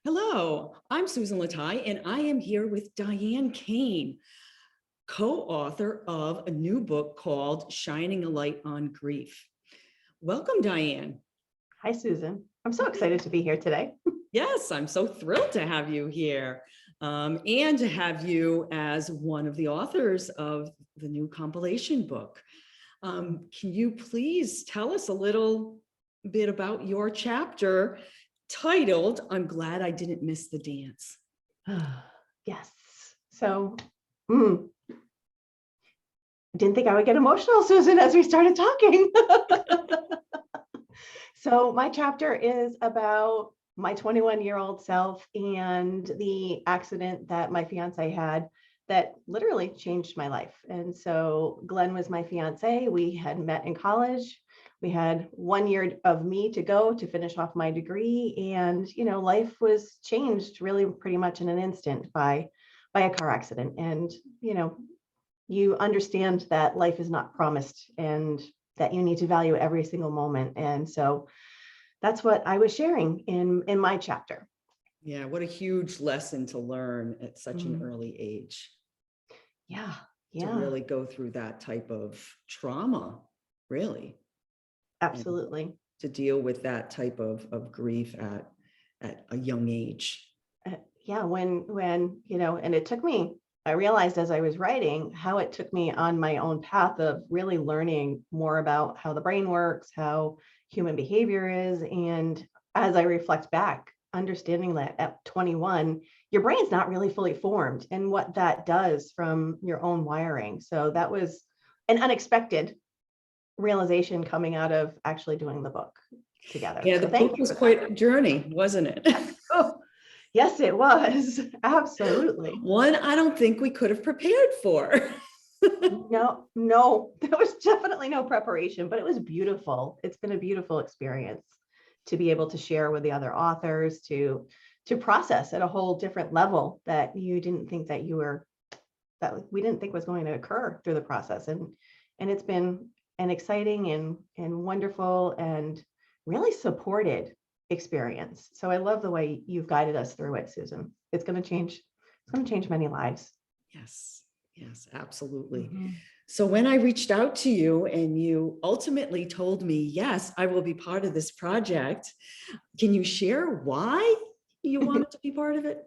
Hello, I'm Susan Latai, and I am here with Diane Caine, co-author of a new book called Shining a Light on Grief. Welcome, Diane. Hi, Susan. I'm so excited to be here today. Yes, I'm so thrilled to have you here and to have you as one of the authors of the new compilation book. Can you please tell us a little bit about your chapter titled, I'm Glad I Didn't Miss the Dance? Yes. So, didn't think I would get emotional, Susan, as we started talking. So my chapter is about my 21-year-old self and the accident that my fiance had that literally changed my life. And so Glenn was my fiance. We had met in college. We had 1 year of me to go to finish off my degree. And, life was changed really pretty much in an instant by a car accident. And, you understand that life is not promised and that you need to value every single moment. And so that's what I was sharing in my chapter. Yeah, what a huge lesson to learn at such an early age. Yeah. To really go through that type of trauma, really. Absolutely. And to deal with that type of grief at a young age. And it took me, I realized as I was writing how it took me on my own path of really learning more about how the brain works, how human behavior is. And as I reflect back, understanding that at 21, your brain's not really fully formed and what that does from your own wiring. So that was an unexpected realization coming out of actually doing the book together. Yeah, so the book was quite a journey, wasn't it? Oh, yes, it was. Absolutely. One I don't think we could have prepared for. No, there was definitely no preparation, but it was beautiful. It's been a beautiful experience to be able to share with the other authors, to process at a whole different level that you didn't think that we didn't think was going to occur through the process. And it's been an exciting and wonderful and really supported experience. So I love the way you've guided us through it, Susan. It's going to change many lives. Yes, absolutely. So when I reached out to you and you ultimately told me, yes, I will be part of this project, can you share why you wanted to be part of it?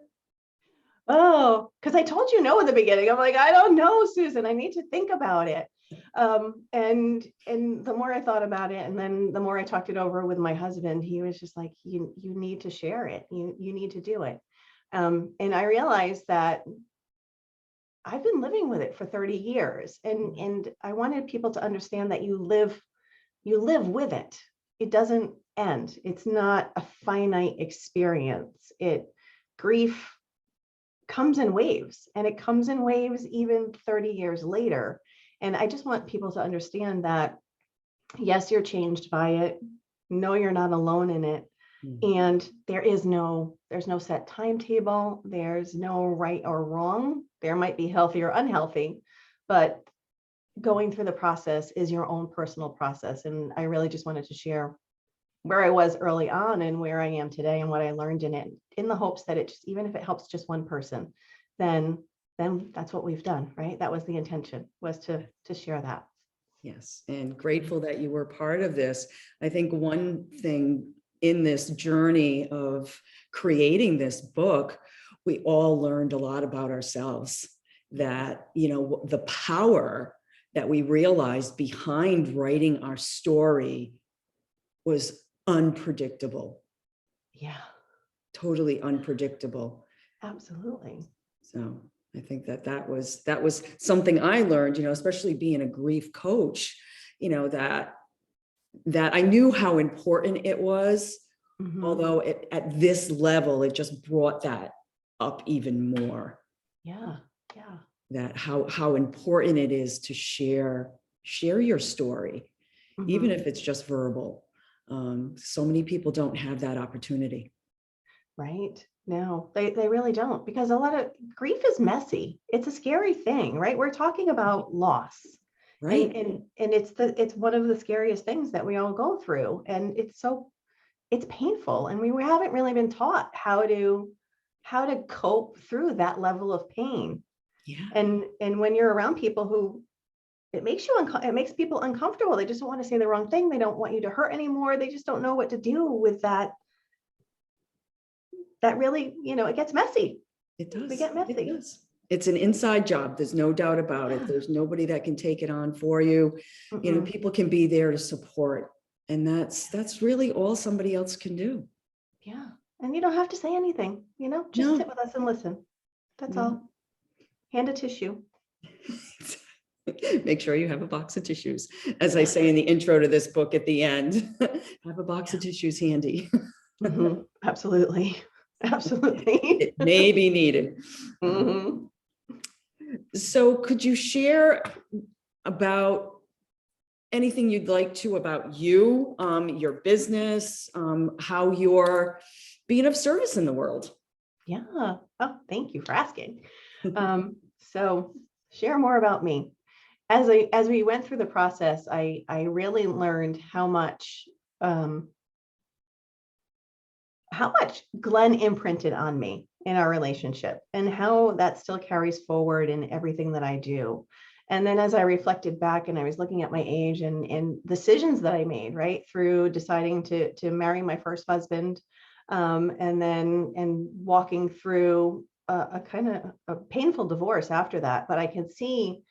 Oh, because I told you no in the beginning. I'm like, I don't know, Susan. I need to think about it. And the more I thought about it, and then the more I talked it over with my husband, he was just like, you need to share it. You need to do it. And I realized that I've been living with it for 30 years, and I wanted people to understand that you live with it. It doesn't end. It's not a finite experience. Grief comes in waves, and it comes in waves even 30 years later. And I just want people to understand that, yes, you're changed by it. No, you're not alone in it. And there's no set timetable. There's no right or wrong. There might be healthy or unhealthy, but going through the process is your own personal process. And I really just wanted to share where I was early on and where I am today and what I learned in it, in the hopes that even if it helps just one person, then that's what we've done, right? That was the intention, was to share that. Yes, and grateful that you were part of this. I think one thing in this journey of creating this book, we all learned a lot about ourselves, that, the power that we realized behind writing our story was unpredictable. Yeah. Totally unpredictable. Absolutely. So I think that was something I learned, especially being a grief coach, that I knew how important it was, although at this level, it just brought that up even more. Yeah. That how important it is to share your story, even if it's just verbal. So many people don't have that opportunity. Right. No, they really don't, because a lot of grief is messy. It's a scary thing, right? We're talking about loss. Right. And it's one of the scariest things that we all go through. And it's so it's painful, and we haven't really been taught how to cope through that level of pain. Yeah. And when you're around people who, it makes people uncomfortable. They just don't want to say the wrong thing. They don't want you to hurt anymore. They just don't know what to do with that. That really, it gets messy. It does. We get messy. It does. It's an inside job. There's no doubt about it. There's nobody that can take it on for you. People can be there to support. And that's really all somebody else can do. Yeah. And you don't have to say anything, just sit with us and listen. That's all. Hand a tissue. Make sure you have a box of tissues. As I say in the intro to this book at the end, have a box of tissues handy. Absolutely. Absolutely. It may be needed. So could you share about anything you'd like to about you, your business, how you're being of service in the world? Yeah. Oh, thank you for asking. So share more about me. As we went through the process, I really learned how much Glenn imprinted on me in our relationship, and how that still carries forward in everything that I do. And then as I reflected back and I was looking at my age and decisions that I made, right, through deciding to marry my first husband, and walking through a kind of a painful divorce after that. But I can see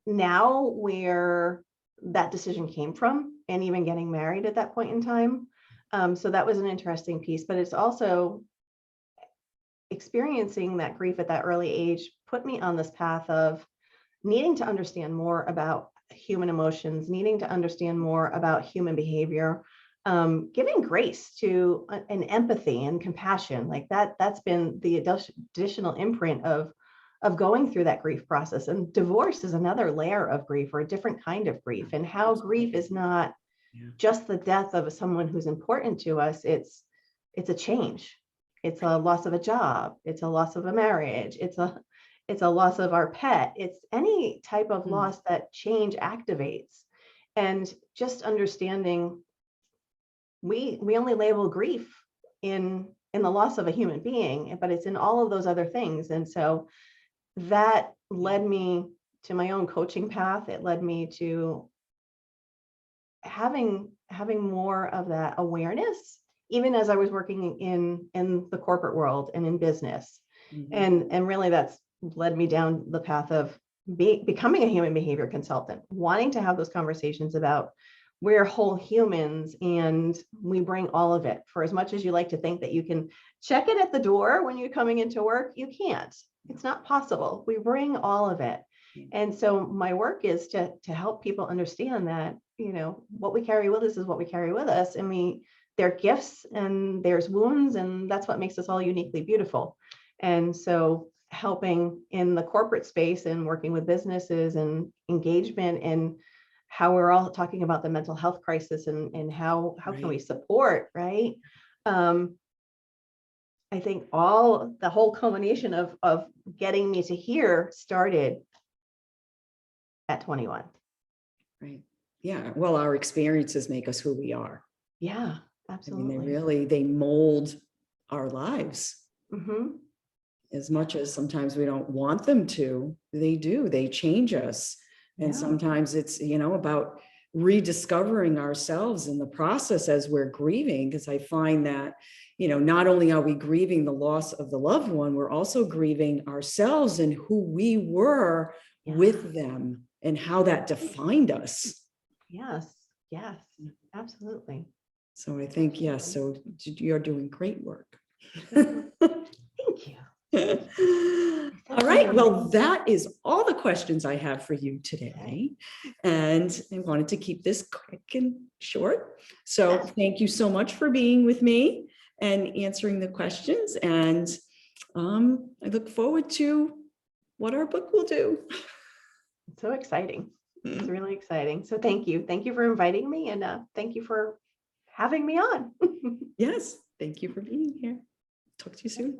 now where that decision came from, and even getting married at that point in time. So that was an interesting piece, but it's also experiencing that grief at that early age put me on this path of needing to understand more about human emotions, needing to understand more about human behavior, giving grace to an empathy and compassion. Like that's been the additional imprint of going through that grief process. And divorce is another layer of grief, or a different kind of grief, and how grief is not just the death of someone who's important to us. It's a change. It's a loss of a job. It's a loss of a marriage. It's a loss of our pet. It's any type of loss that change activates. And just understanding, we only label grief in the loss of a human being, but it's in all of those other things. And so that led me to my own coaching path. It led me to having more of that awareness, even as I was working in the corporate world and in business. And really that's led me down the path of becoming a human behavior consultant, wanting to have those conversations about we're whole humans and we bring all of it. For as much as you like to think that you can check it at the door when you're coming into work, you can't. It's not possible. We bring all of it. And so my work is to help people understand that, what we carry with us is what we carry with us. And they're gifts and there's wounds, and that's what makes us all uniquely beautiful. And so helping in the corporate space and working with businesses and engagement, and how we're all talking about the mental health crisis and how can we support, right? I think the whole culmination of getting me to here started at 21. Right. Yeah. Well, our experiences make us who we are. Yeah, absolutely. I mean, they mold our lives. As much as sometimes we don't want them to, they do. They change us. And sometimes it's, about rediscovering ourselves in the process as we're grieving, because I find that, not only are we grieving the loss of the loved one, we're also grieving ourselves and who we were with them and how that defined us. Yes, absolutely. So I think, yes, so you're doing great work. Thank you. All right. Well, that is all the questions I have for you today. And I wanted to keep this quick and short. So thank you so much for being with me and answering the questions. And I look forward to what our book will do. It's so exciting. It's really exciting. So thank you. Thank you for inviting me, and thank you for having me on. Yes. Thank you for being here. Talk to you soon.